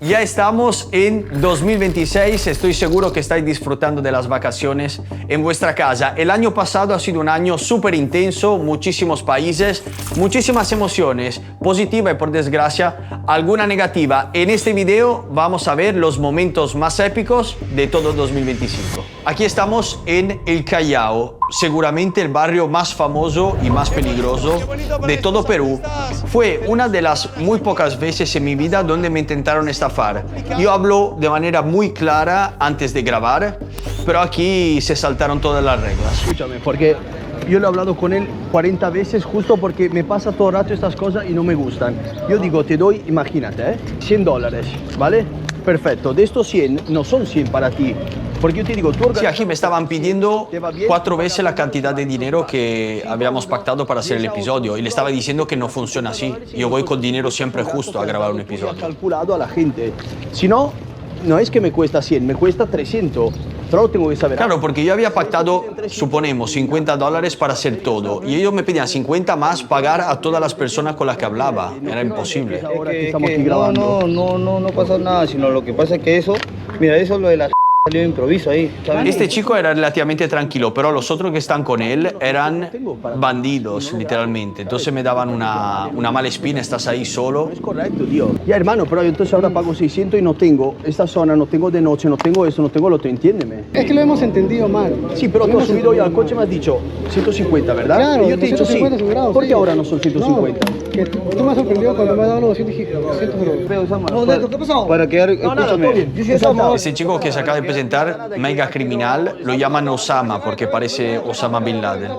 Ya estamos en 2026, estoy seguro que estáis disfrutando de las vacaciones en vuestra casa. El año pasado ha sido un año súper intenso, muchísimos países, muchísimas emociones, positiva y por desgracia alguna negativa. En este video vamos a ver los momentos más épicos de todo 2025. Aquí estamos en El Callao, seguramente el barrio más famoso y más peligroso de todo Perú. Fue una de las muy pocas veces en mi vida donde me intentaron estafar. Yo hablo de manera muy clara antes de grabar, pero aquí se saltaron todas las reglas. Escúchame, porque yo lo he hablado con él 40 veces justo porque me pasa todo el rato estas cosas y no me gustan. Yo digo, te doy, imagínate, $100, ¿vale? Perfecto, de estos 100 no son 100 para ti. Porque yo te digo, tú sí, aquí me estaban pidiendo 4 veces la cantidad de dinero que habíamos pactado para hacer el episodio y le estaba diciendo que no funciona así. Yo voy con dinero siempre justo a grabar un episodio. Calculado a la gente. Si no, no es que me cuesta 100, me cuesta 300. Pero lo tengo que saber. Claro, porque yo había pactado, suponemos, $50 para hacer todo. Y ellos me pedían 50 más pagar a todas las personas con las que hablaba. Era imposible. No pasó nada, sino lo que pasa es que eso, mira, eso es lo de la salió de improviso ahí. Este chico era relativamente tranquilo, pero los otros que están con él eran bandidos, literalmente. Entonces me daban una mala espina, estás ahí solo. No es correcto, tío. Ya, hermano, pero yo entonces ahora pago 600 y no tengo esta zona, no tengo de noche, no tengo eso, no tengo lo otro, entiéndeme. Es que lo hemos entendido mal. Sí, pero tú has subido hoy al coche y me has dicho 150, ¿verdad? Claro, y yo te he dicho sí. Asegurados, ¿Por qué sí. ahora no son 150? No, que tú me has sorprendido cuando me has dado los 200 euros. No, Neto, ¿qué pasó? Para quedar, escúchame. Ese chico que se acaba de presentar, mega criminal, lo llaman Osama porque parece Osama Bin Laden.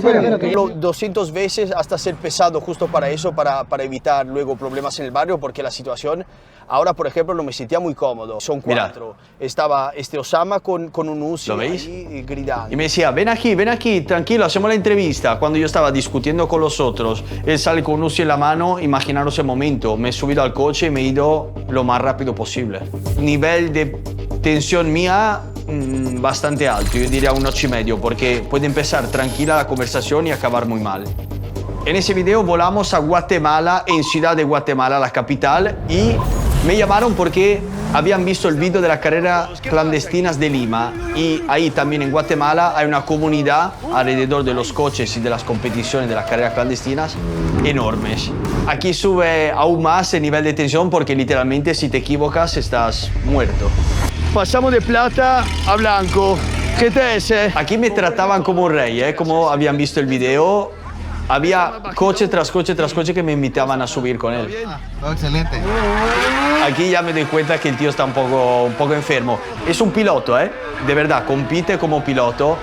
Bueno, 200 veces hasta ser pesado justo para eso, para evitar luego problemas en el barrio, porque la situación ahora, por ejemplo, no me sentía muy cómodo. Son 4. Mira. Estaba este Osama con un Uzi. ¿Lo veis? Ahí gritando. Y me decía, ven aquí, tranquilo, hacemos la entrevista. Cuando yo estaba discutiendo con los otros, él sale con un Uzi en la mano, imaginaros el momento. Me he subido al coche y me he ido lo más rápido posible. Nivel de tensión mía bastante alto, yo diría un 8,5, porque puede empezar tranquila la conversación y acabar muy mal. En ese video volamos a Guatemala, en Ciudad de Guatemala, la capital, y me llamaron porque habían visto el video de las carreras clandestinas de Lima, y ahí también en Guatemala hay una comunidad alrededor de los coches y de las competiciones de las carreras clandestinas enormes. Aquí sube aún más el nivel de tensión porque literalmente si te equivocas estás muerto. Pasamos de plata a blanco. ¿Qué te es? Aquí me trataban como un rey, como habían visto el video. Había coche tras coche tras coche que me invitaban a subir con él. Todo excelente. Aquí ya me doy cuenta que el tío está un poco enfermo. Es un piloto, de verdad, compite como piloto.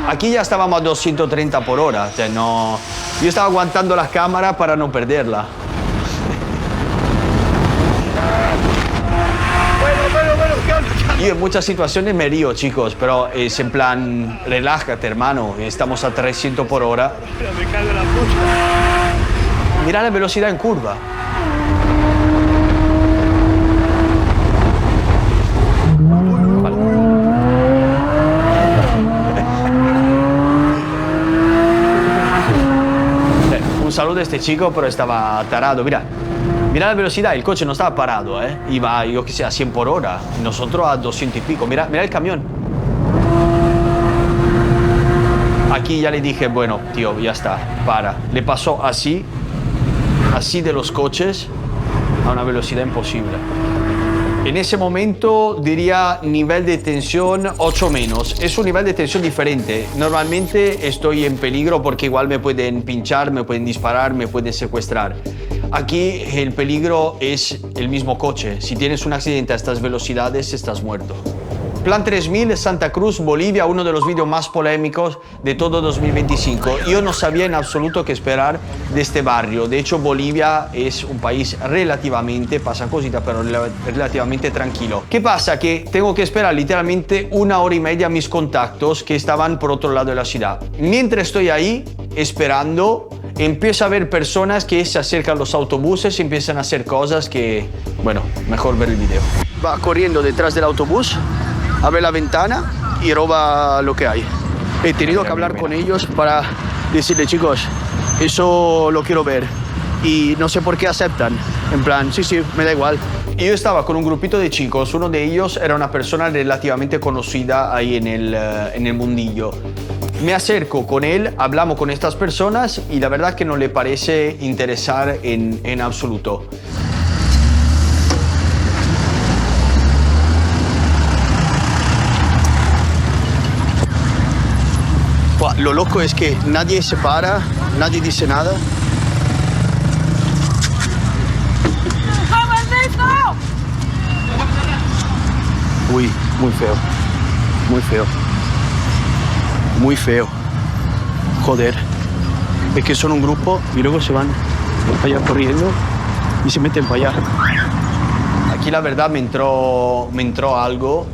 Aquí ya estábamos a 230 por hora. O sea, no... Yo estaba aguantando la cámara para no perderla. Yo en muchas situaciones me río, chicos, pero es en plan, relájate, hermano, estamos a 300 por hora. Me cago en la puta. Mira la velocidad en curva. Vale. Un saludo a este chico, pero estaba tarado, mira. Mira la velocidad, el coche no estaba parado, iba, yo que sé, a 100 por hora, nosotros a 200 y pico. Mira el camión. Aquí ya le dije, bueno, tío, ya está, para. Le pasó así de los coches a una velocidad imposible. En ese momento diría nivel de tensión 8 menos. Es un nivel de tensión diferente. Normalmente estoy en peligro porque igual me pueden pinchar, me pueden disparar, me pueden secuestrar. Aquí el peligro es el mismo coche. Si tienes un accidente a estas velocidades, estás muerto. Plan 3000, Santa Cruz, Bolivia, uno de los vídeos más polémicos de todo 2025. Yo no sabía en absoluto qué esperar de este barrio. De hecho, Bolivia es un país relativamente, pasa cositas, pero relativamente tranquilo. ¿Qué pasa? Que tengo que esperar literalmente 1 hora y media a mis contactos que estaban por otro lado de la ciudad. Mientras estoy ahí, esperando, empiezo a ver personas que se acercan a los autobuses y empiezan a hacer cosas que, bueno, mejor ver el video. Va corriendo detrás del autobús, abre la ventana y roba lo que hay. He tenido que hablar con ellos para decirle, chicos, eso lo quiero ver. Y no sé por qué aceptan. En plan, sí, me da igual. Yo estaba con un grupito de chicos, uno de ellos era una persona relativamente conocida ahí en el mundillo. Me acerco con él, hablamos con estas personas y la verdad que no le parece interesar en absoluto. Lo loco es que nadie se para, nadie dice nada. Uy, muy feo, muy feo, muy feo. Joder, es que son un grupo y luego se van allá corriendo y se meten para allá. Aquí la verdad me entró algo.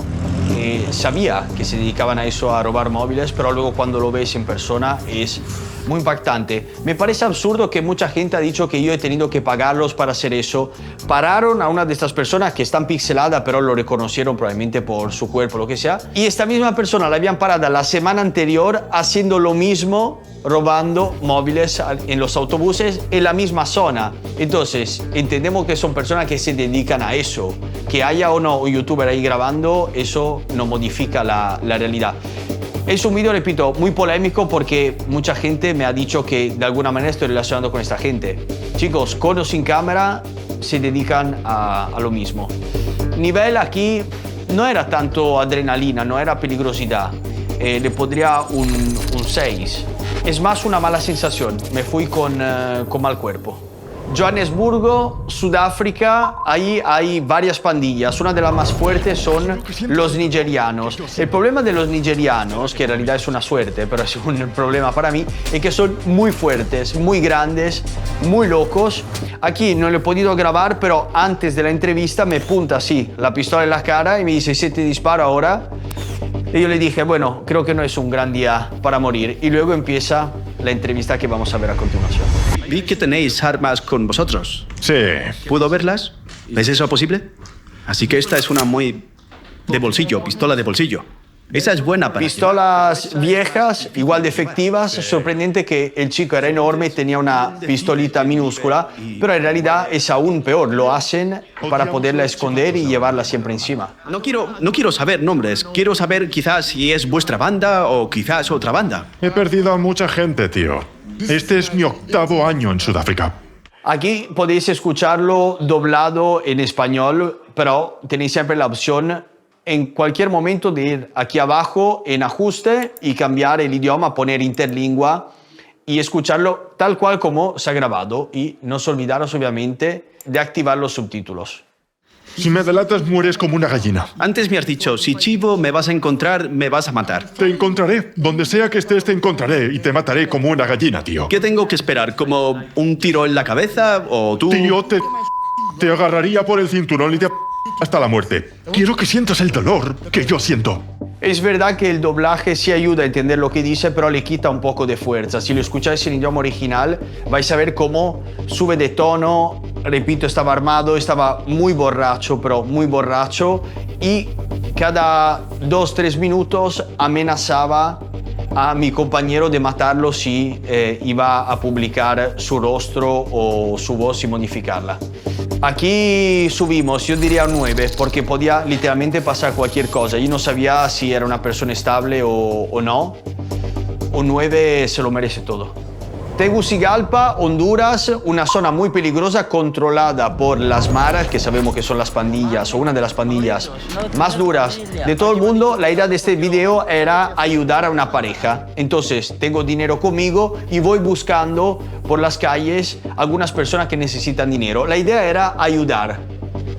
Sabía que se dedicaban a eso, a robar móviles, pero luego cuando lo ves en persona es muy impactante. Me parece absurdo que mucha gente ha dicho que yo he tenido que pagarlos para hacer eso. Pararon a una de estas personas que están pixeladas, pero lo reconocieron probablemente por su cuerpo, lo que sea. Y esta misma persona la habían parada la semana anterior haciendo lo mismo, robando móviles en los autobuses en la misma zona. Entonces, entendemos que son personas que se dedican a eso. Que haya o no un youtuber ahí grabando, eso no modifica la realidad. Es un vídeo, repito, muy polémico porque mucha gente me ha dicho que de alguna manera estoy relacionado con esta gente. Chicos, con o sin cámara, se dedican a lo mismo. Nivel aquí no era tanto adrenalina, no era peligrosidad. Le pondría un 6. Es más una mala sensación. Me fui con mal cuerpo. Johannesburgo, Sudáfrica, ahí hay varias pandillas. Una de las más fuertes son los nigerianos. El problema de los nigerianos, que en realidad es una suerte, pero es un problema para mí, es que son muy fuertes, muy grandes, muy locos. Aquí no lo he podido grabar, pero antes de la entrevista me punta así la pistola en la cara y me dice, si te disparo ahora. Y yo le dije, bueno, creo que no es un gran día para morir. Y luego empieza la entrevista que vamos a ver a continuación. Vi que tenéis armas con vosotros. Sí. ¿Puedo verlas? ¿Es eso posible? Así que esta es una muy de bolsillo, pistola de bolsillo. Esa es buena para pistolas viejas, igual de efectivas. Sorprendente que el chico era enorme, tenía una pistolita minúscula, pero en realidad es aún peor. Lo hacen para poderla esconder y llevarla siempre encima. No quiero saber nombres. Quiero saber quizás si es vuestra banda o quizás otra banda. He perdido a mucha gente, tío. Este es mi 8º año en Sudáfrica. Aquí podéis escucharlo doblado en español, pero tenéis siempre la opción en cualquier momento de ir aquí abajo en ajuste y cambiar el idioma, poner interlingua y escucharlo tal cual como se ha grabado. Y no os olvidaros, obviamente, de activar los subtítulos. Si me delatas, mueres como una gallina. Antes me has dicho, si chivo me vas a encontrar, me vas a matar. Te encontraré. Donde sea que estés, te encontraré y te mataré como una gallina, tío. ¿Qué tengo que esperar? ¿Como un tiro en la cabeza o tú...? Tío, te agarraría por el cinturón y te hasta la muerte. Quiero que sientas el dolor que yo siento. Es verdad que el doblaje sí ayuda a entender lo que dice, pero le quita un poco de fuerza. Si lo escucháis en idioma original, vais a ver cómo sube de tono. Repito, estaba armado, estaba muy borracho, pero muy borracho. Y cada 2-3 minutos amenazaba a mi compañero de matarlo si iba a publicar su rostro o su voz y modificarla. Aquí subimos, yo diría un 9, porque podía literalmente pasar cualquier cosa. Yo no sabía si era una persona estable o no. Un 9 se lo merece todo. Tegucigalpa, Honduras, una zona muy peligrosa controlada por las maras, que sabemos que son las pandillas o una de las pandillas más duras de todo el mundo. La idea de este video era ayudar a una pareja. Entonces, tengo dinero conmigo y voy buscando por las calles algunas personas que necesitan dinero. La idea era ayudar,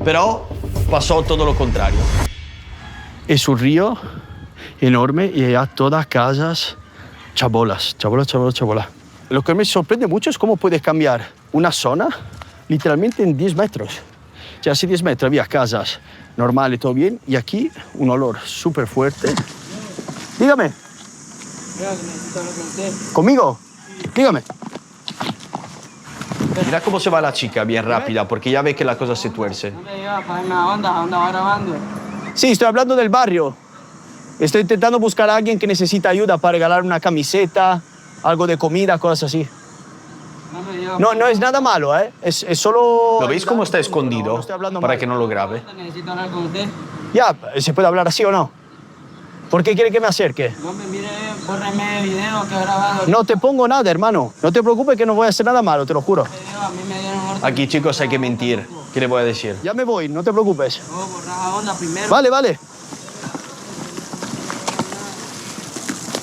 pero pasó todo lo contrario. Es un río enorme y hay todas casas chabolas. Lo que me sorprende mucho es cómo puedes cambiar una zona literalmente en 10 metros. O sea, hace 10 metros había casas normales, todo bien, y aquí un olor súper fuerte. Dígame. ¿Conmigo? Dígame. Mira cómo se va la chica, bien rápida, porque ya ve que la cosa se tuerce. Sí, estoy hablando del barrio. Estoy intentando buscar a alguien que necesita ayuda para regalar una camiseta, algo de comida, cosas así. No, no es nada malo, ¿eh? Es solo... ¿Lo veis cómo está escondido? No estoy hablando Para mal. que no lo grabe. Necesito hablar con usted. Ya, ¿se puede hablar así o no? ¿Por qué quiere que me acerque? No me mire, bórreme el video que he grabado. No te pongo nada, hermano. No te preocupes que no voy a hacer nada malo, te lo juro. A mí me dieron orden. Aquí, chicos, hay que mentir. ¿Qué le voy a decir? Ya me voy, no te preocupes. No, borrar la onda primero. Vale, vale.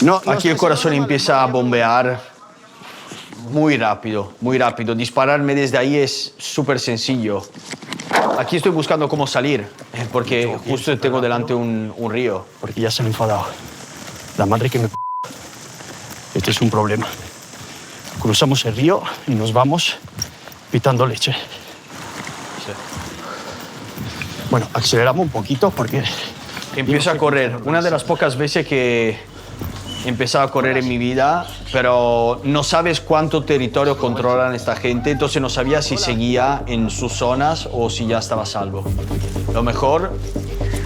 No, no Aquí el corazón empieza a bombear muy rápido, muy rápido. Dispararme desde ahí es súper sencillo. Aquí estoy buscando cómo salir, porque justo tengo delante un río. Porque ya se han enfadado. La madre que me... Este es un problema. Cruzamos el río y nos vamos pitando leche. Bueno, aceleramos un poquito porque... Empiezo a correr. Una de las pocas veces que he empezado a correr en mi vida, pero no sabes cuánto territorio controlan esta gente, entonces no sabía si seguía en sus zonas o si ya estaba a salvo. Lo mejor,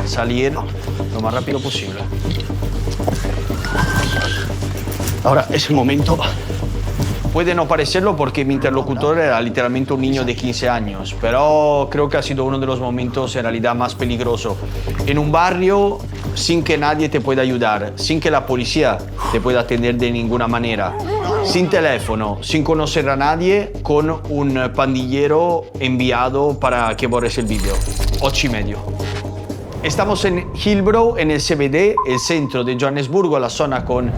salir lo más rápido posible. ahora es el momento. Puede no parecerlo porque mi interlocutor era literalmente un niño de 15 años, pero creo que ha sido uno de los momentos en realidad más peligrosos. En un barrio sin que nadie te pueda ayudar, sin que la policía te pueda atender de ninguna manera, sin teléfono, sin conocer a nadie, con un pandillero enviado para que borres el vídeo. 8:30. Estamos en Hillbrow, en el CBD, el centro de Johannesburgo, la zona con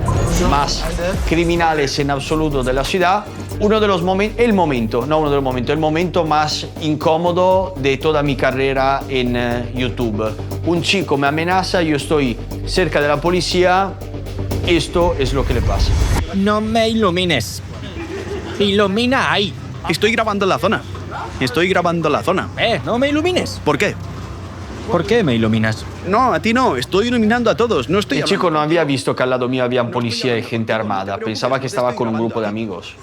más criminales en absoluto de la ciudad. El momento más incómodo de toda mi carrera en YouTube. Un chico me amenaza, yo estoy cerca de la policía, esto es lo que le pasa. No me ilumines. Ilumina ahí. Estoy grabando la zona. No me ilumines. ¿Por qué? ¿Por qué me iluminas? No, a ti no. Estoy iluminando a todos. No estoy. El chico no había visto que al lado mío había policía y gente armada. Pensaba que estaba con un grupo de amigos.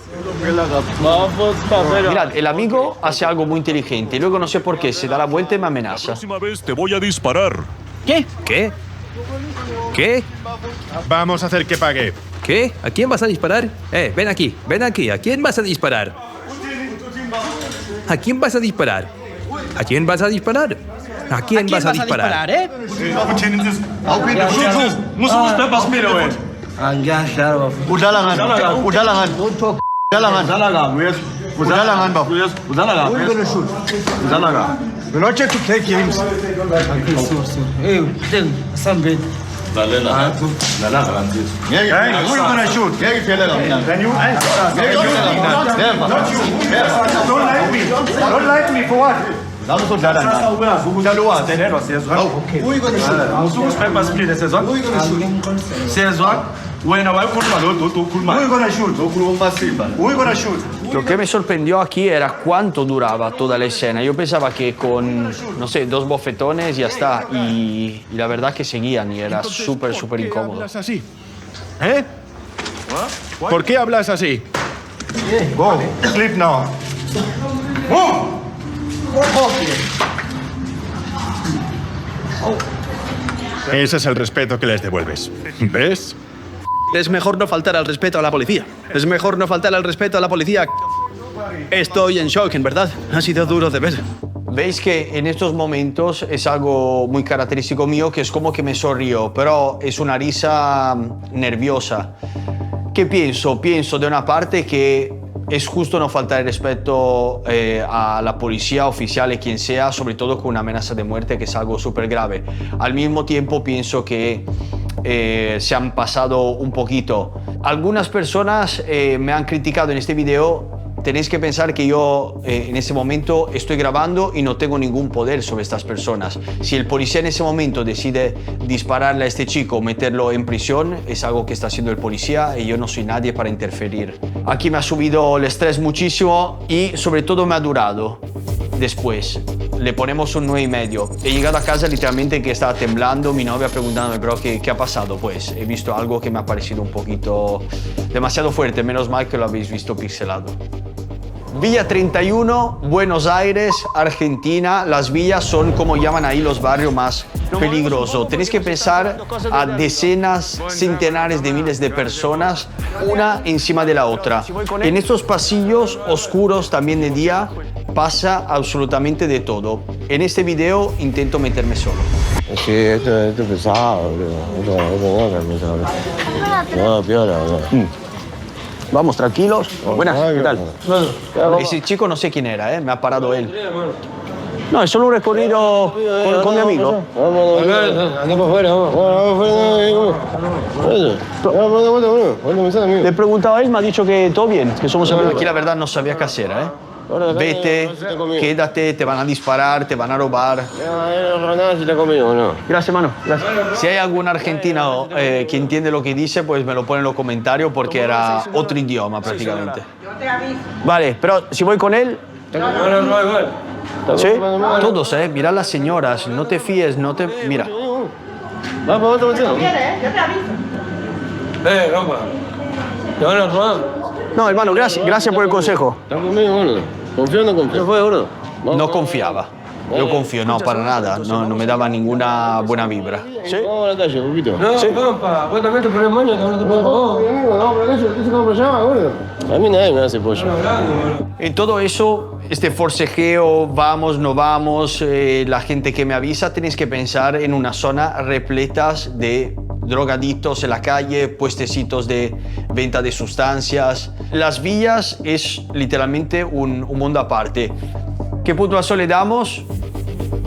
Mirad, el amigo hace algo muy inteligente y luego no sé por qué se da la vuelta y me amenaza. La próxima vez te voy a disparar. ¿Qué? ¿Qué? ¿Qué? Vamos a hacer que pague. ¿Qué? ¿A quién vas a disparar? Ven aquí. ¿A quién vas a disparar? ¿A quién vas a disparar? ¿A quién vas a disparar? ¿A quién vas a disparar? Lo que me sorprendió aquí era cuánto duraba toda la escena. Yo pensaba que con, no sé, 2 bofetones ya está. Y la verdad que seguían y era súper incómodo. ¿Hablas así? ¿Eh? ¿Por qué hablas así? Go, sleep now. Ese es el respeto que les devuelves. ¿Ves? Es mejor no faltar al respeto a la policía. Estoy en shock, en verdad. Ha sido duro de ver. Veis que en estos momentos es algo muy característico mío, que es como que me sonrío, pero es una risa nerviosa. ¿Qué pienso? Pienso de una parte que es justo no faltar el respeto a la policía, oficial, quien sea, sobre todo con una amenaza de muerte, que es algo súper grave. Al mismo tiempo pienso que se han pasado un poquito. Algunas personas me han criticado en este video. Tenéis que pensar que yo en ese momento estoy grabando y no tengo ningún poder sobre estas personas. Si el policía en ese momento decide dispararle a este chico o meterlo en prisión, es algo que está haciendo el policía y yo no soy nadie para interferir. Aquí me ha subido el estrés muchísimo y sobre todo me ha durado. Después le ponemos un 9,5. He llegado a casa literalmente que estaba temblando, mi novia preguntándome, pero ¿qué ha pasado? Pues he visto algo que me ha parecido un poquito demasiado fuerte, menos mal que lo habéis visto pixelado. Villa 31, Buenos Aires, Argentina. Las villas son, como llaman ahí, los barrios más peligrosos. Tenéis que pensar a decenas, centenares de miles de personas, una encima de la otra. En estos pasillos oscuros, también de día, pasa absolutamente de todo. En este video intento meterme solo. Sí, esto es pesado, bro. No, piola, bro. Vamos, tranquilos. Buenas, ¿qué tal? Claro. Ese chico no sé quién era, me ha parado él. No, es solo un recorrido con mi amigo. Anda por fuera, vamos. Le he preguntado a él, me ha dicho que todo bien, que somos amigos. Aquí la verdad no sabía qué hacer, ¿eh? Vete, quédate, te van a disparar, te van a robar. Gracias, hermano. Gracias. Si hay algún argentino que entiende lo que dice, pues me lo pone en los comentarios porque era otro idioma prácticamente. Vale, pero si voy con él... ¿Sí? Todos, Mira a las señoras, no te fíes, no te... Mira. Yo te aviso. ¿Te van a robar? No, hermano, gracias por el consejo. ¿Estás conmigo, gordo? ¿Confío o no confío? ¿Qué fue, gordo? No confiaba. Yo confío, no, para nada. No me daba ninguna buena vibra. ¿Sí? Vamos a la calle, un poquito. No, compa, vos también te pones maña, que no te puedo robar. Vamos por la calle, ¿qué se compra allá, gordo? A mí nadie me hace pollo. En todo eso, este forcejeo, vamos, no vamos, la gente que me avisa, tenéis que pensar en una zona repletas de drogadictos en la calle, puestecitos de venta de sustancias. Las villas es literalmente un mundo aparte. ¿Qué puntuación le damos?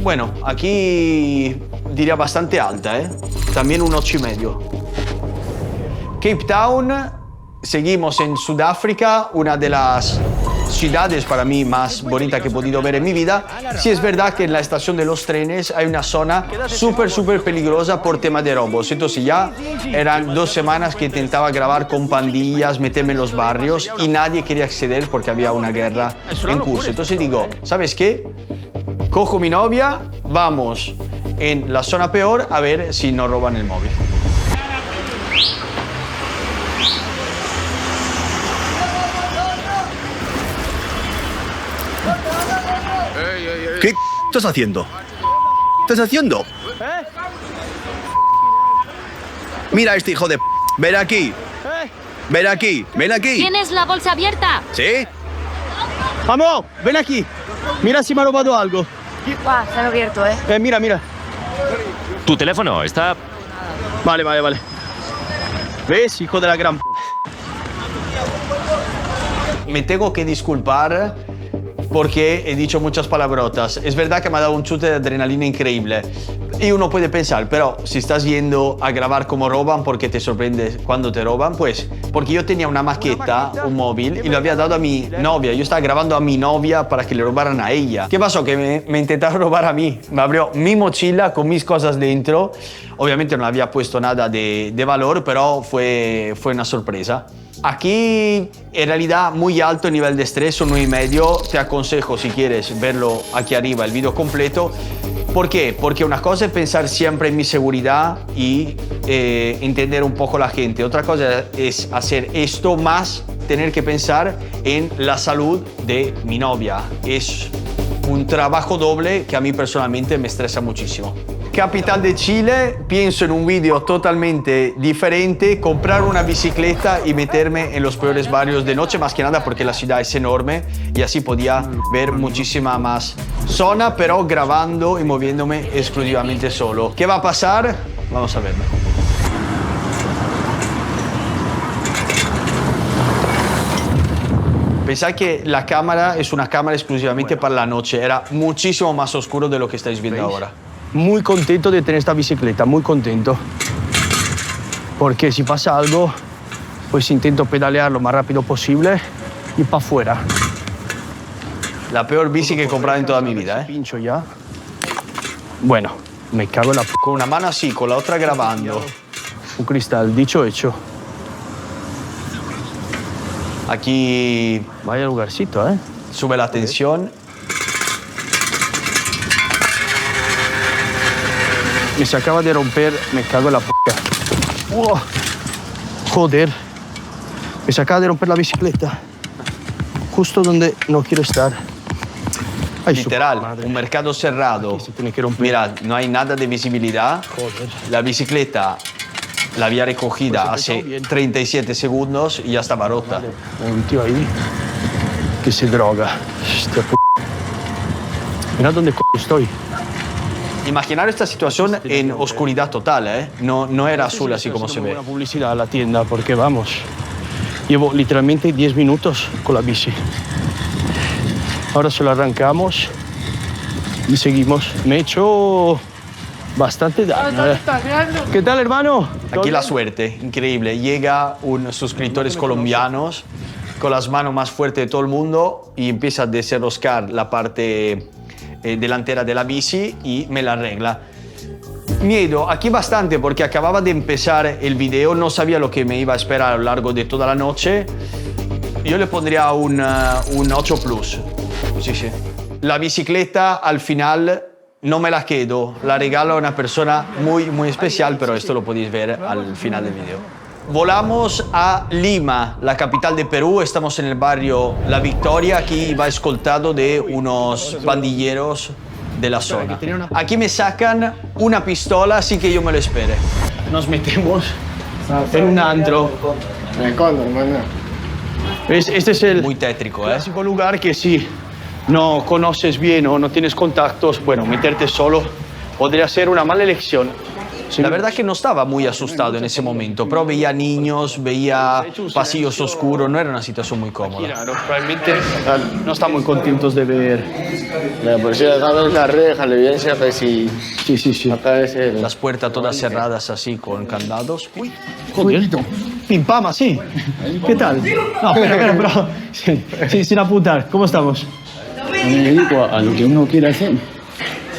Bueno, aquí diría bastante alta, También un 8,5. Cape Town, seguimos en Sudáfrica, una de las ciudades para mí más bonitas que he podido ver en mi vida. Sí es verdad que en la estación de los trenes hay una zona súper peligrosa por tema de robos. Entonces ya eran 2 semanas que intentaba grabar con pandillas, meterme en los barrios y nadie quería acceder porque había una guerra en curso. Entonces digo, ¿sabes qué? Cojo mi novia, vamos en la zona peor a ver si nos roban el móvil. ¿Qué estás haciendo? ¿Qué estás haciendo? Mira a este hijo de... Ven aquí. Ven aquí. Ven aquí. ¿Tienes la bolsa abierta? ¿Sí? Vamos, ven aquí. Mira si me ha robado algo. Buah, está abierto, Mira, mira. Tu teléfono está... Vale. ¿Ves, hijo de la gran... Me tengo que disculpar porque he dicho muchas palabrotas. Es verdad que me ha dado un chute de adrenalina increíble. Y uno puede pensar, pero si estás yendo a grabar cómo roban, ¿por qué te sorprende cuando te roban? Pues porque yo tenía una maqueta, un móvil, y lo había dado a mi novia. Yo estaba grabando a mi novia para que le robaran a ella. ¿Qué pasó? Que me intentaron robar a mí. Me abrió mi mochila con mis cosas dentro. Obviamente no había puesto nada de valor, pero fue una sorpresa. Aquí, en realidad, muy alto el nivel de estrés, un 9,5. Te aconsejo, si quieres, verlo aquí arriba, el vídeo completo. ¿Por qué? Porque una cosa es pensar siempre en mi seguridad y entender un poco la gente. Otra cosa es hacer esto más tener que pensar en la salud de mi novia. Es un trabajo doble que a mí personalmente me estresa muchísimo. Capital de Chile, pienso en un vídeo totalmente diferente, comprar una bicicleta y meterme en los peores barrios de noche, más que nada porque la ciudad es enorme y así podía ver muchísima más zona, pero grabando y moviéndome exclusivamente solo. ¿Qué va a pasar? Vamos a verlo. Pensad que la cámara es una cámara exclusivamente para la noche, era muchísimo más oscuro de lo que estáis viendo ahora. Muy contento de tener esta bicicleta, muy contento. Porque si pasa algo, pues intento pedalear lo más rápido posible y para afuera. La peor bici que he comprado en toda mi vida, Pincho ya. Bueno, me cago en la... Con una mano así, con la otra grabando. Un cristal, dicho hecho. Aquí... Vaya lugarcito, Sube la tensión. Me se acaba de romper, me cago en la p***. Joder. Me se acaba de romper la bicicleta. justo donde no quiero estar. Ay, Literal, un mercado cerrado. Mira, no hay nada de visibilidad. La bicicleta la había recogida hace 37 segundos y ya estaba rota. Hay un tío ahí que se droga. Hostia, mira dónde estoy. Imaginar esta situación en oscuridad total, ¿eh? No era azul así como se ve. Buena publicidad a la tienda porque vamos, llevo literalmente 10 minutos con la bici. Ahora se lo arrancamos y seguimos. Me he hecho bastante daño. ¿Qué tal, hermano? Aquí la suerte, increíble. Llega un suscriptor colombiano con las manos más fuertes de todo el mundo y empieza a desenroscar la parte delantera de la bici y me la arregla. Miedo, aquí bastante porque acababa de empezar el video, no sabía lo que me iba a esperar a lo largo de toda la noche. Yo le pondría un 8+. Sí, sí. La bicicleta al final no me la quedo, la regalo a una persona muy especial, pero esto lo podéis ver al final del video. Volamos a Lima, la capital de Perú. Estamos en el barrio La Victoria. Aquí va escoltado de unos pandilleros de la zona. Aquí me sacan una pistola, así que yo me lo espere. Nos metemos en un antro. Este es el muy tétrico, clásico lugar que si no conoces bien o no tienes contactos, bueno, meterte solo podría ser una mala elección. La verdad que no estaba muy asustado en ese momento, pero veía niños, veía pasillos oscuros, no era una situación muy cómoda. Claro, realmente no están muy contentos de ver. La policía acá ve la reja, la evidencia que si... Sí. Acá es el... Las puertas todas cerradas así con candados. Uy, joder. Pim pam, así. ¿Qué tal? No, espera, bro. Sí, sin apuntar. ¿Cómo estamos? Me dedico a lo que uno quiere hacer.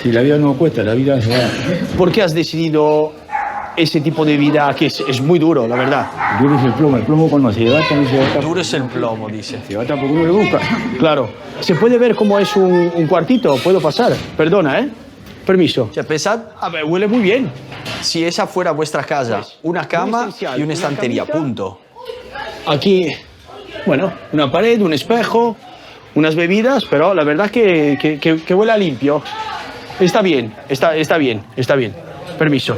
Si la vida no cuesta, la vida se va. ¿Por qué has decidido ese tipo de vida que es muy duro, la verdad? Duro es el plomo cuando se levanta, no se levanta. Duro es el plomo, dice. Se levanta porque uno le busca. Claro. ¿Se puede ver cómo es un cuartito? ¿Puedo pasar? Perdona, ¿eh? Permiso. Pensad, a ver, huele muy bien. Si esa fuera vuestra casa, una cama y una estantería, punto. Aquí, bueno, una pared, un espejo, unas bebidas, pero la verdad que huele a limpio. Está bien. Permiso.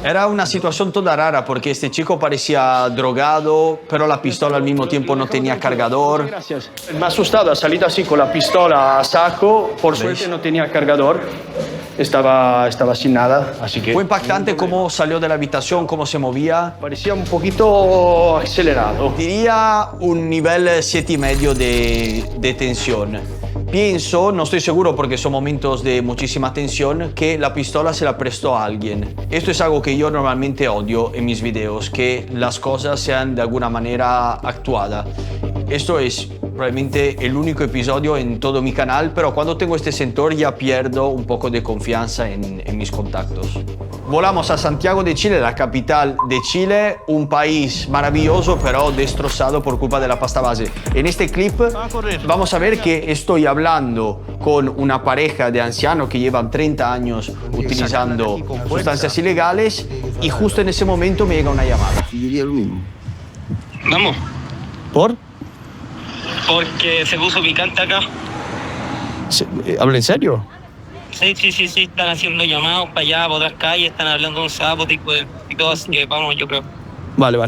Era una situación toda rara porque este chico parecía drogado, pero la pistola al mismo tiempo no tenía cargador. Gracias. Me ha asustado, ha salido así con la pistola a saco. Por suerte no tenía cargador. Estaba sin nada, así que... Fue impactante cómo salió de la habitación, cómo se movía. Parecía un poquito acelerado. Diría un nivel 7,5 de tensión. Pienso, no estoy seguro porque son momentos de muchísima tensión, que la pistola se la prestó a alguien. Esto es algo que yo normalmente odio en mis videos, que las cosas sean de alguna manera actuadas. Esto es probablemente el único episodio en todo mi canal, pero cuando tengo este sector ya pierdo un poco de confianza en mis contactos. Volamos a Santiago de Chile, la capital de Chile, un país maravilloso pero destrozado por culpa de la pasta base. En este clip vamos a ver que estoy hablando con una pareja de ancianos que llevan 30 años utilizando sustancias ilegales y justo en ese momento me llega una llamada. Yo diría lo mismo. Vamos. ¿Por? Porque se puso picante acá. ¿Habla en serio? Sí, están haciendo llamados para allá, para otras calles, están hablando de un sapo tipo y todo, así que vamos, yo creo. Vale.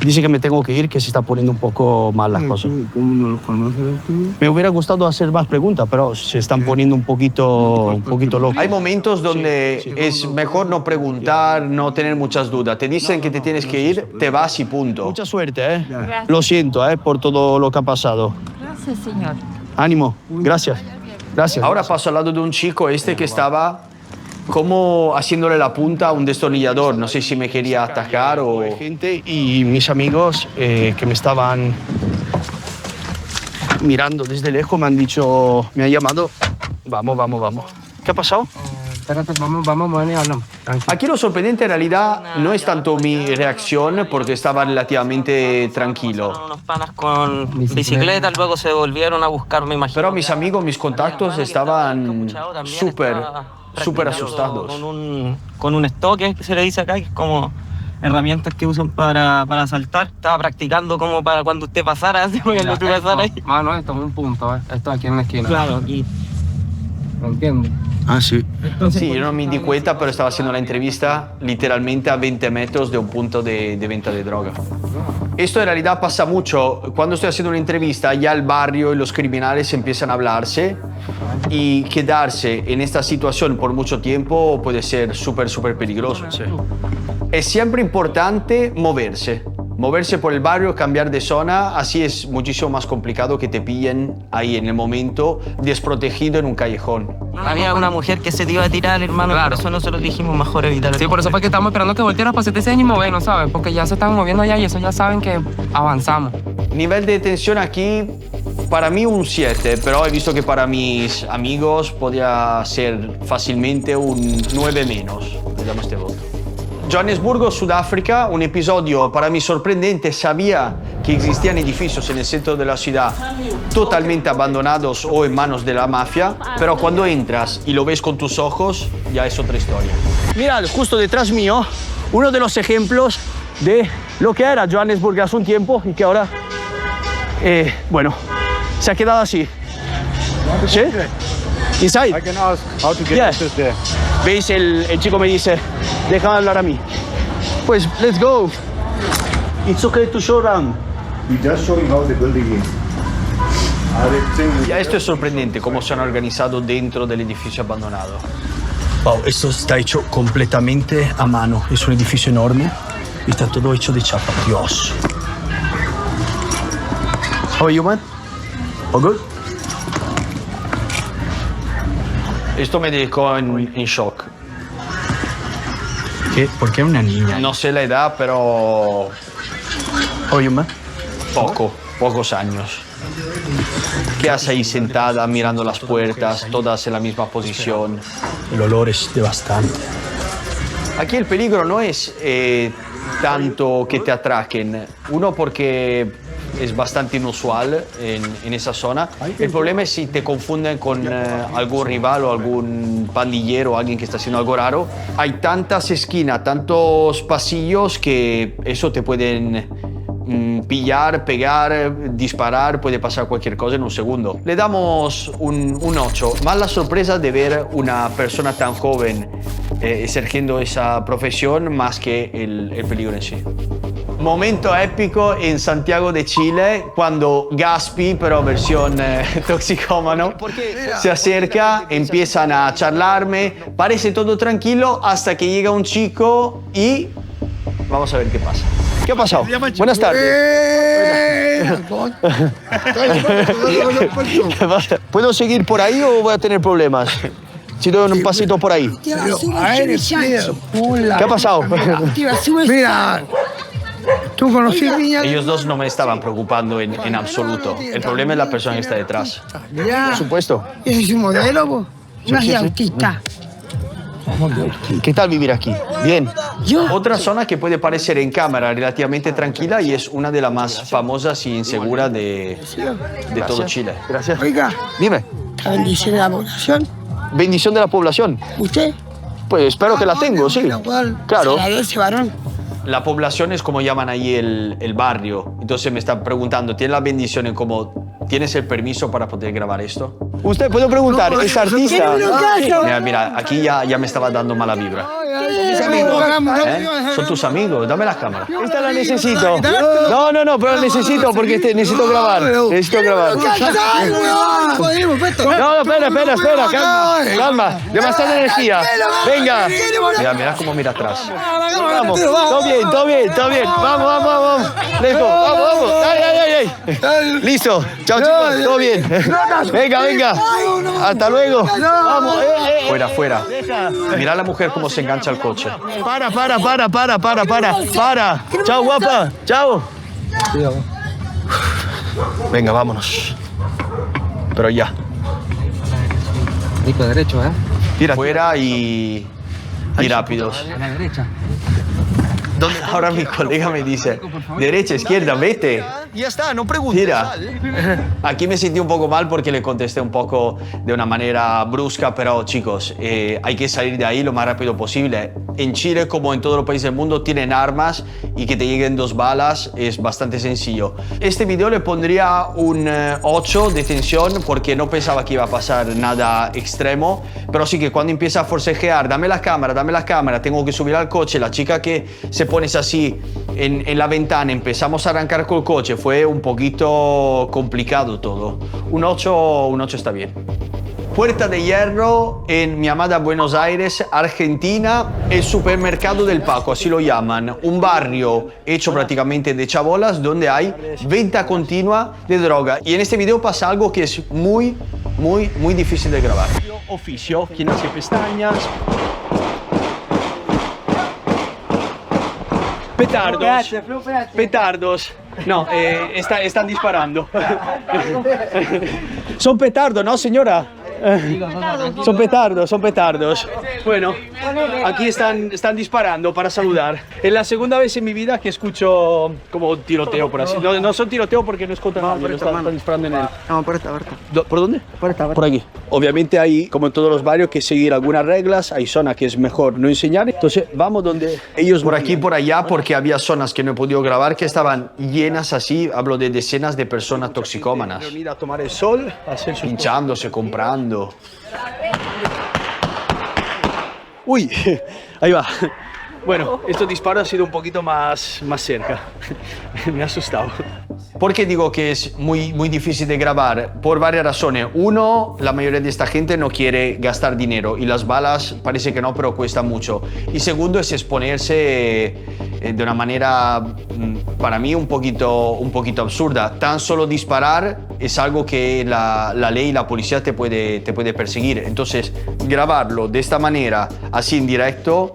Dice que me tengo que ir, que se está poniendo un poco mal las cosas. ¿Cómo no los conoces? Me hubiera gustado hacer más preguntas, pero se están poniendo un poquito locos. Hay momentos donde es mejor no preguntar, no tener muchas dudas. Te dicen que te tienes que ir, te vas y punto. Mucha suerte, ¿eh? Gracias. Lo siento, por todo lo que ha pasado. Gracias, señor. Ánimo. Gracias. Ahora paso al lado de un chico que estaba como haciéndole la punta a un destornillador. No sé si me quería atacar o... gente y mis amigos que me estaban mirando desde lejos me han llamado. Vamos. ¿Qué ha pasado? Espérate, vamos y hablamos. Aquí lo sorprendente en realidad no es tanto mi reacción porque estaba relativamente tranquilo. Unos panas con bicicleta, luego se volvieron a buscar, me imagino. Pero mis amigos, mis contactos estaban súper asustados. Con un estoque, que se le dice acá, que es como herramientas que usan para saltar. Estaba practicando como para cuando usted pasara, así cuando tú pasaras ahí. Mano, esto es un punto, esto aquí en la esquina. Claro, aquí. ¿Me entiendes? Ah, sí. Sí, yo no me di cuenta, pero estaba haciendo la entrevista literalmente a 20 metros de un punto de venta de droga. Esto en realidad pasa mucho. Cuando estoy haciendo una entrevista, ya el barrio y los criminales empiezan a hablarse y quedarse en esta situación por mucho tiempo puede ser súper peligroso. Sí. Es siempre importante moverse por el barrio, cambiar de zona, así es muchísimo más complicado que te pillen ahí en el momento desprotegido en un callejón. Había una mujer que se te iba a tirar, hermano, por eso nosotros dijimos mejor evitar. Sí, por eso fue que estamos esperando que volteara para hacerte señas y movernos, ¿sabes? Porque ya se están moviendo allá y eso ya saben que avanzamos. Nivel de tensión aquí, para mí un 7, pero he visto que para mis amigos podía ser fácilmente un 9 menos. Le damos este voto. Johannesburgo, Sudáfrica, un episodio para mí sorprendente. Sabía que existían edificios en el centro de la ciudad totalmente abandonados o en manos de la mafia, pero cuando entras y lo ves con tus ojos, ya es otra historia. Mirad, justo detrás mío, uno de los ejemplos de lo que era Johannesburgo hace un tiempo y que ahora, bueno, se ha quedado así. ¿Sí? Inside. I can ask how to get access there. ¿Veis? El chico me dice, déjame hablar a mí. Pues, let's go. It's okay to show around. We just showing how the building is. Ya esto es sorprendente, cómo se han organizado dentro del edificio abandonado. Wow, esto está hecho completamente a mano. Es un edificio enorme y está todo hecho de chapa. Dios. How are you, man? All good? Esto me dejó en shock. ¿Qué? ¿Por qué una niña? No sé la edad, pero... How are you, man? Pocos años. ¿Qué hace ahí sentada, mirando las puertas, todas en la misma posición? El olor es devastante. Aquí el peligro no es tanto que te atraquen. Uno, porque es bastante inusual en esa zona. El problema es si te confunden con algún rival o algún pandillero o alguien que está haciendo algo raro. Hay tantas esquinas, tantos pasillos que eso te pueden pillar, pegar, disparar, puede pasar cualquier cosa en un segundo. Le damos un 8. Más la sorpresa de ver una persona tan joven ejerciendo esa profesión más que el peligro en sí. Momento épico en Santiago de Chile cuando Gaspi, pero versión toxicómano, se acerca, empiezan a charlarme, parece todo tranquilo hasta que llega un chico y vamos a ver qué pasa. ¿Qué ha pasado? Buenas tardes. ¿Puedo seguir por ahí o voy a tener problemas? Si doy un pasito por ahí. ¿Qué ha pasado? Mira, tú conocí niña. Ellos dos no me estaban preocupando en absoluto. El problema es la persona que está detrás. Por supuesto. Ese es un modelo, vos. Una Sí. autista. ¿Qué tal vivir aquí? Bien. Otra zona que puede parecer en cámara relativamente tranquila y es una de las más famosas y inseguras de todo Chile. Gracias. Oiga, Dime. la bendición de la población. ¿Bendición de la población? ¿Usted? Pues espero que la tengo, sí. Claro. Ese varón. La población es como llaman ahí el barrio. Entonces me están preguntando, ¿tiene la bendición en cómo... ¿Tienes el permiso para poder grabar esto? Usted, ¿puedo preguntar? ¿Es artista? Mira, aquí ya me estaba dando mala vibra. Son tus amigos, dame la cámara. Esta la necesito. No, pero la necesito porque necesito grabar. Necesito grabar. No, espera. Calma. Demasiada energía. Venga. Mira cómo mira atrás. Vamos. Todo bien. Vamos. Let's go. Vamos. Ay. Listo. Chao, chicos. Todo bien. Venga. Hasta luego. Vamos. Fuera. Mira a la mujer cómo se engancha al coche. Para. Chao, guapa. Chao. Venga, vámonos. Pero ya. Rico derecho, ¿eh? Tira fuera y rápidos. A la derecha. Ahora mi colega me dice, derecha, izquierda, vete. Ya está, no preguntes. Mira, aquí me sentí un poco mal porque le contesté un poco de una manera brusca, pero chicos, hay que salir de ahí lo más rápido posible. En Chile, como en todos los países del mundo, tienen armas y que te lleguen 2 balas es bastante sencillo. Este video le pondría un 8 de tensión porque no pensaba que iba a pasar nada extremo, pero sí que cuando empieza a forcejear, dame la cámara, tengo que subir al coche, la chica que se pone así en la ventana, empezamos a arrancar con el coche, fue un poquito complicado todo. Un 8 está bien. Puerta de Hierro en mi amada Buenos Aires, Argentina, el supermercado del Paco, así lo llaman. Un barrio hecho prácticamente de chabolas donde hay venta continua de droga. Y en este video pasa algo que es muy difícil de grabar. Oficio, quien hace pestañas. Petardos. No, están disparando. Son petardos, ¿no, señora? Son petardos. Bueno, aquí están disparando para saludar. Es la segunda vez en mi vida que escucho como tiroteo, por así. No son tiroteo porque no es contra nadie, están disparando en él. No, por esta. ¿Por dónde? Por aquí. Obviamente hay, como en todos los barrios, que seguir algunas reglas. Hay zonas que es mejor no enseñar. Entonces vamos donde ellos... Por aquí, por allá, porque había zonas que no he podido grabar que estaban llenas así. Hablo de decenas de personas toxicómanas. Reunir a tomar el sol, hacer sus... Pinchándose, comprando. Uy, ahí va. Bueno, estos disparos han sido un poquito más cerca. Me ha asustado. ¿Por qué digo que es muy difícil de grabar? Por varias razones. Uno, la mayoría de esta gente no quiere gastar dinero y las balas parece que no, pero cuestan mucho. Y segundo, es exponerse de una manera, para mí, un poquito absurda. Tan solo disparar es algo que la ley y la policía te puede perseguir. Entonces, grabarlo de esta manera, así en directo,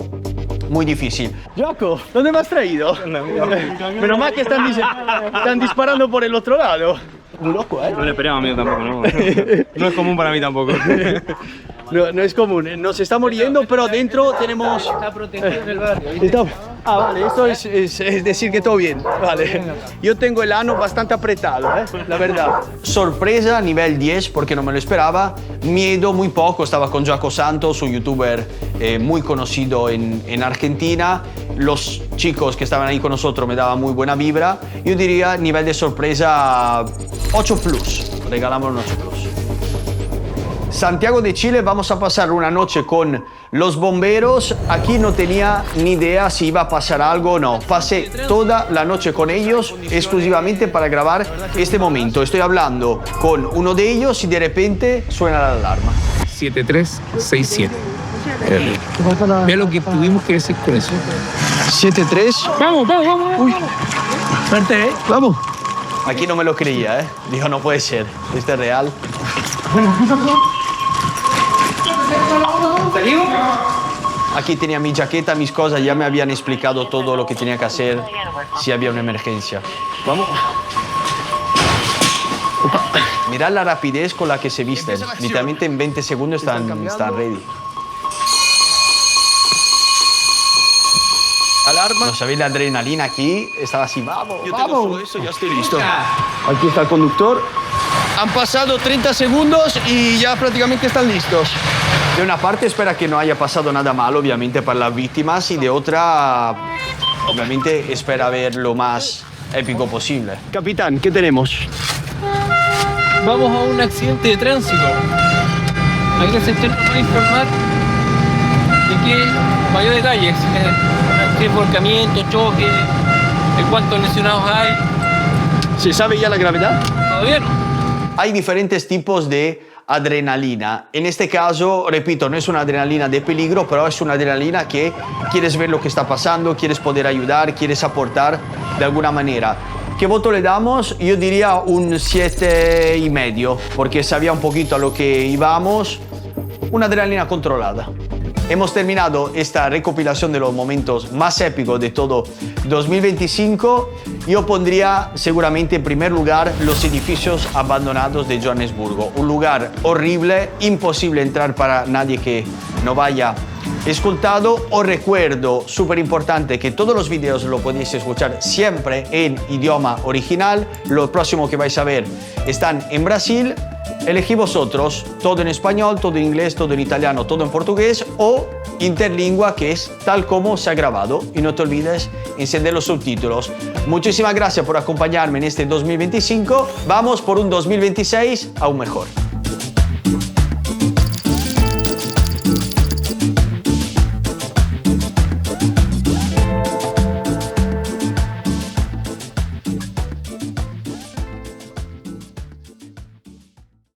muy difícil. Jaco, ¿dónde me has traído? Menos mal que están disparando por el otro lado. Un loco, ¿eh? No le esperaba a mí tampoco, ¿no? No es común para mí tampoco. No es común. Nos estamos riendo, pero dentro tenemos... Está protegido el barrio. Vale, esto es decir que todo bien. Vale. Yo tengo el ano bastante apretado, la verdad. Sorpresa nivel 10 porque no me lo esperaba. Miedo muy poco. Estaba con Jaco Santos, un youtuber muy conocido en Argentina. Los chicos que estaban ahí con nosotros me daban muy buena vibra. Yo diría nivel de sorpresa 8+. Regalamos un 8+. Santiago de Chile, vamos a pasar una noche con los bomberos. Aquí no tenía ni idea si iba a pasar algo o no. Pasé toda la noche con ellos exclusivamente para grabar este momento. Estoy hablando con uno de ellos y de repente suena la alarma. 7367. Mira lo que tuvimos que hacer con eso. 73. Vamos. Uy, suerte, Vamos. Aquí no me lo creía, Dijo, no puede ser. Este es real. Aquí tenía mi jaqueta, mis cosas, ya me habían explicado todo lo que tenía que hacer si había una emergencia. Vamos. Mirad la rapidez con la que se visten. Literalmente en 20 segundos están ready. Alarma. No sabéis la adrenalina aquí, estaba así, vamos. Yo tengo solo eso, ya estoy listo. Aquí está el conductor. Han pasado 30 segundos y ya prácticamente están listos. De una parte espera que no haya pasado nada malo, obviamente, para las víctimas, y de otra, obviamente, espera ver lo más épico posible. Capitán, ¿qué tenemos? Vamos a un accidente de tránsito. Aquí el sector nos puede informar de que mayor detalles, qué volcamiento, choque, de cuántos lesionados hay. ¿Se sabe ya la gravedad? Todavía no. Hay diferentes tipos de adrenalina. En este caso, repito, no es una adrenalina de peligro, pero es una adrenalina que quieres ver lo que está pasando, quieres poder ayudar, quieres aportar de alguna manera. ¿Qué voto le damos? Yo diría un 7,5, porque sabía un poquito a lo que íbamos. Una adrenalina controlada. Hemos terminado esta recopilación de los momentos más épicos de todo 2025. Yo pondría seguramente en primer lugar los edificios abandonados de Johannesburgo. Un lugar horrible, imposible entrar para nadie que no vaya escuchado. Os recuerdo, súper importante, que todos los vídeos lo podéis escuchar siempre en idioma original. Lo próximo que vais a ver están en Brasil. Elegí vosotros, todo en español, todo en inglés, todo en italiano, todo en portugués o interlingua, que es tal como se ha grabado. Y no te olvides encender los subtítulos. Muchísimas gracias por acompañarme en este 2025. Vamos por un 2026 aún mejor.